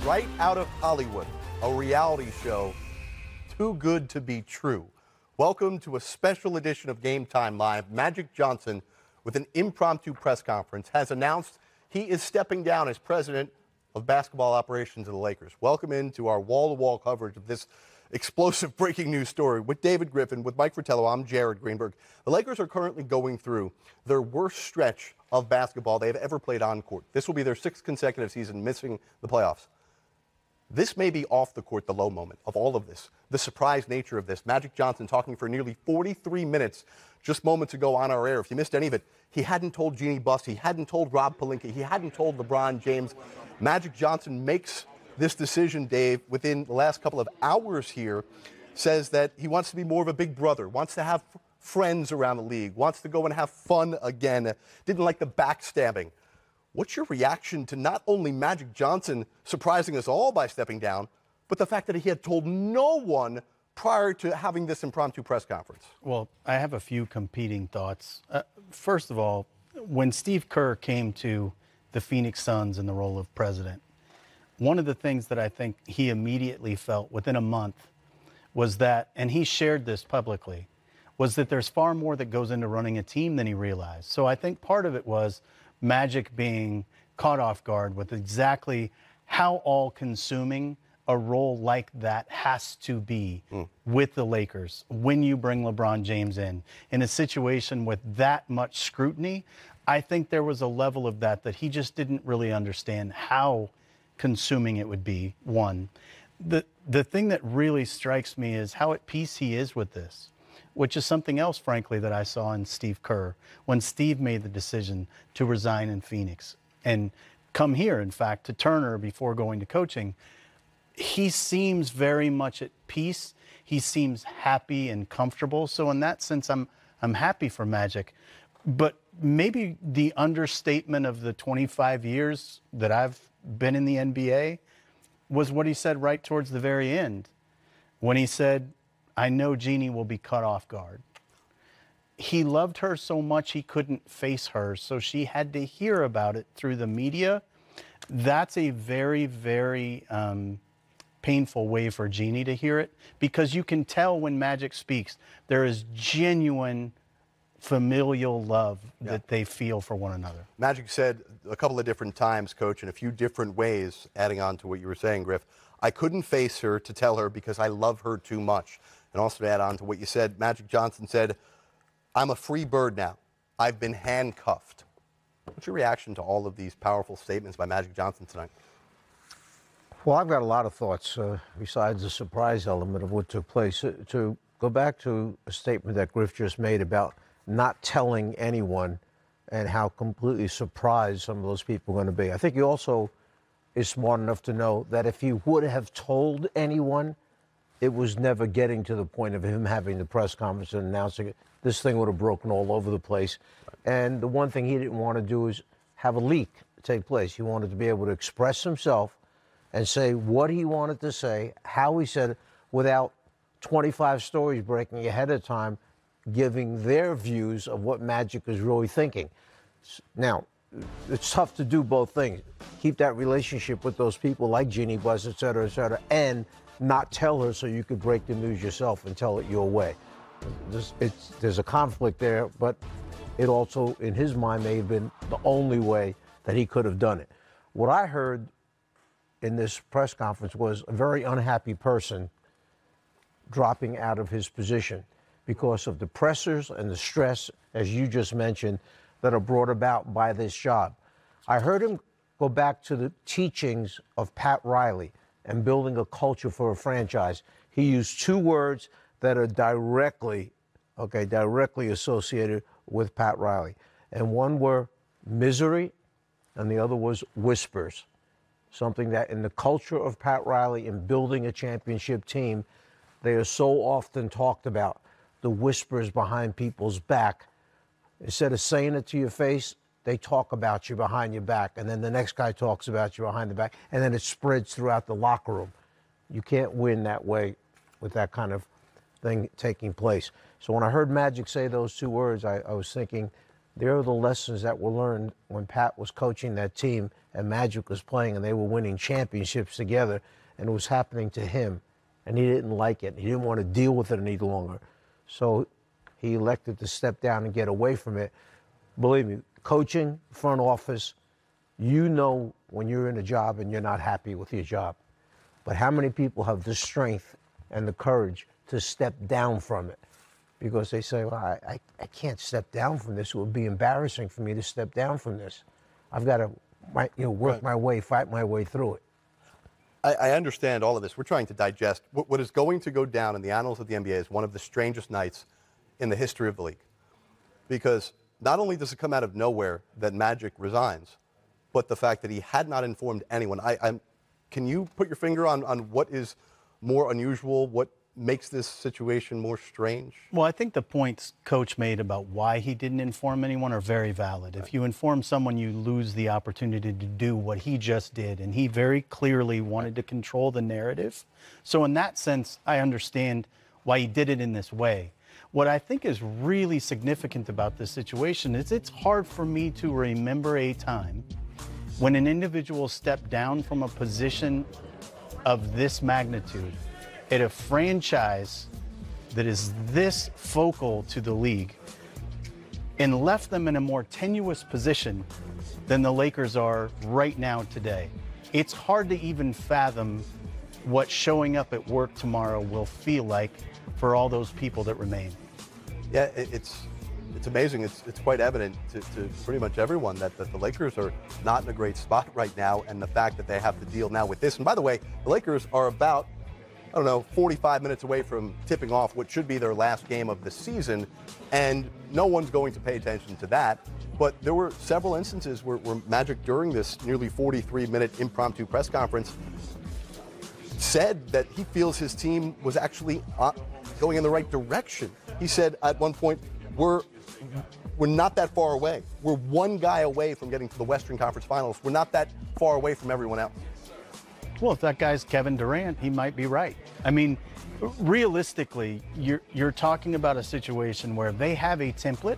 right out of Hollywood, a reality show too good to be true. Welcome to a special edition of Game Time Live. Magic Johnson, with an impromptu press conference, has announced he is stepping down as president of basketball operations of the Lakers. Welcome into our wall-to-wall coverage of this explosive breaking news story with David Griffin, with Mike Fratello. I'm Jared Greenberg. The Lakers are currently going through their worst stretch of basketball they've ever played on court. This will be their sixth consecutive season missing the playoffs. This may be off the court the low moment of all of this, the surprise nature of this. Magic Johnson talking for nearly 43 minutes just moments ago on our air. If you missed any of it, he hadn't told Jeannie Buss, he hadn't told Rob Pelinka, he hadn't told LeBron James. Magic Johnson makes this decision, Dave, within the last couple of hours here, says that he wants to be more of a big brother, wants to have friends around the league, wants to go and have fun again, didn't like the backstabbing. What's your reaction to not only Magic Johnson surprising us all by stepping down, but the fact that he had told no one prior to having this impromptu press conference? Well, I have a few competing thoughts. First of all, when Steve Kerr came to the Phoenix Suns in the role of president, one of the things that I think he immediately felt within a month was that, and he shared this publicly, was that there's far more that goes into running a team than he realized. So I think part of it was Magic being caught off guard with exactly how all-consuming a role like that has to be with the Lakers when you bring LeBron James in a situation with that much scrutiny. I think there was a level of that he just didn't really understand how consuming it would be, one. The thing that really strikes me is how at peace he is with this, which is something else, frankly, that I saw in Steve Kerr when Steve made the decision to resign in Phoenix and come here, in fact, to Turner before going to coaching. He seems very much at peace. He seems happy and comfortable. So in that sense, I'm happy for Magic. But maybe the understatement of the 25 years that I've been in the NBA was what he said right towards the very end, when he said, I know Jeannie will be caught off guard. He loved her so much he couldn't face her, so she had to hear about it through the media. That's a very, very painful way for Jeannie to hear it, because you can tell when Magic speaks, there is genuine familial love that they feel for one another. Magic said a couple of different times, Coach, in a few different ways, adding on to what you were saying, Griff, I couldn't face her to tell her because I love her too much. And also to add on to what you said, Magic Johnson said, I'm a free bird now. I've been handcuffed. What's your reaction to all of these powerful statements by Magic Johnson tonight? Well, I've got a lot of thoughts besides the surprise element of what took place. To go back to a statement that Griff just made about not telling anyone and how completely surprised some of those people are going to be. I think he also is smart enough to know that if he would have told anyone, it was never getting to the point of him having the press conference and announcing it. This thing would have broken all over the place. And the one thing he didn't want to do is have a leak take place. He wanted to be able to express himself and say what he wanted to say, how he said it, without 25 stories breaking ahead of time, giving their views of what Magic is really thinking. Now, it's tough to do both things. Keep that relationship with those people like Jeannie Buss, et cetera, and not tell her so you could break the news yourself and tell it your way. There's a conflict there, but it also, in his mind, may have been the only way that he could have done it. What I heard in this press conference was a very unhappy person dropping out of his position because of the pressures and the stress, as you just mentioned, that are brought about by this job. I heard him go back to the teachings of Pat Riley and building a culture for a franchise. He used two words that are directly associated with Pat Riley. And one were misery, and the other was whispers. Something that in the culture of Pat Riley in building a championship team, they are so often talked about, the whispers behind people's back. Instead of saying it to your face, they talk about you behind your back, and then the next guy talks about you behind the back, and then it spreads throughout the locker room. You can't win that way with that kind of thing taking place. So when I heard Magic say those two words, I was thinking There are the lessons that were learned when Pat was coaching that team and Magic was playing and they were winning championships together, and it was happening to him, and he didn't like it. He didn't want to deal with it any longer. So he elected to step down and get away from it. Believe me, coaching, front office, you know when you're in a job and you're not happy with your job. But how many people have the strength and the courage to step down from it? Because they say, well, I can't step down from this. It would be embarrassing for me to step down from this. I've got to work my way, fight my way through it. I understand all of this. We're trying to digest. What is going to go down in the annals of the NBA is one of the strangest nights in the history of the league. Because not only does it come out of nowhere that Magic resigns, but the fact that he had not informed anyone. Can you put your finger on what is more unusual, what makes this situation more strange? Well, I think the points Coach made about why he didn't inform anyone are very valid. If you inform someone, you lose the opportunity to do what he just did, and he very clearly wanted to control the narrative. So in that sense, I understand why he did it in this way. What I think is really significant about this situation is it's hard for me to remember a time when an individual stepped down from a position of this magnitude at a franchise that is this focal to the league and left them in a more tenuous position than the Lakers are right now today. It's hard to even fathom what showing up at work tomorrow will feel like for all those people that remain. Yeah, it's amazing. It's quite evident to pretty much everyone that the Lakers are not in a great spot right now, and the fact that they have to deal now with this. And by the way, the Lakers are about, 45 minutes away from tipping off what should be their last game of the season, and no one's going to pay attention to that. But there were several instances where Magic, during this nearly 43-minute impromptu press conference, said that he feels his team was actually going in the right direction. He said at one point, we're not that far away. We're one guy away from getting to the Western Conference Finals. We're not that far away from everyone else. Well, if that guy's Kevin Durant, he might be right. I mean, realistically, you're talking about a situation where they have a template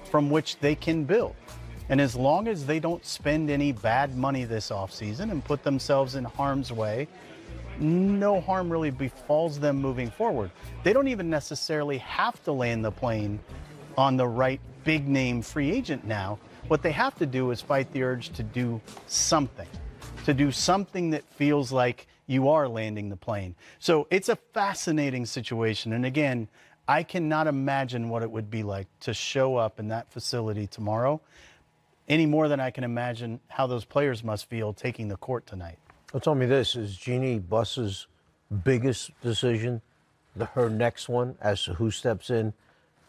from which they can build. And as long as they don't spend any bad money this offseason and put themselves in harm's way, no harm really befalls them moving forward. They don't even necessarily have to land the plane on the right big name free agent now. What they have to do is fight the urge to do something that feels like you are landing the plane. So it's a fascinating situation. And again, I cannot imagine what it would be like to show up in that facility tomorrow, any more than I can imagine how those players must feel taking the court tonight. Well, tell me this, is Jeannie Buss's biggest decision her next one as to who steps in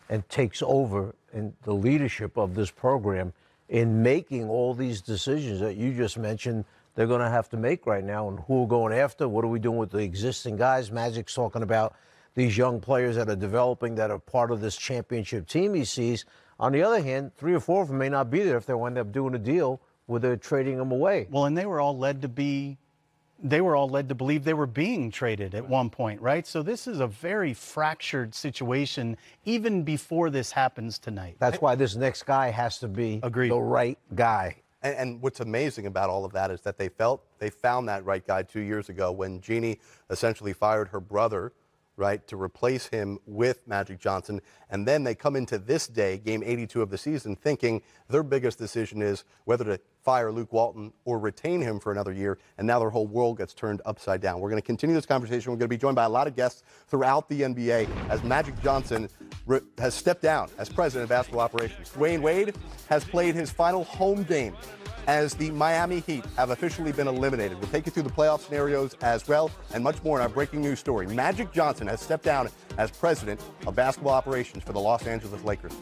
and takes over in the leadership of this program in making all these decisions that you just mentioned they're going to have to make right now, and who we're going after, what are we doing with the existing guys? Magic's talking about these young players that are developing that are part of this championship team he sees. On the other hand, 3 or 4 of them may not be there if they wind up doing a deal where they're trading them away. Well, and they were all led to believe they were being traded at one point, right? So this is a very fractured situation even before this happens tonight. That's why this next guy has to be the right guy. And what's amazing about all of that is that they found that right guy 2 years ago when Jeannie essentially fired her brother, right, to replace him with Magic Johnson. And then they come into this day, game 82 of the season, thinking their biggest decision is whether to fire Luke Walton or retain him for another year. And now their whole world gets turned upside down. We're going to continue this conversation. We're going to be joined by a lot of guests throughout the NBA as Magic Johnson has stepped down as president of basketball operations. Dwayne Wade has played his final home game as the Miami Heat have officially been eliminated. We'll take you through the playoff scenarios as well and much more in our breaking news story. Magic Johnson has stepped down as president of basketball operations for the Los Angeles Lakers.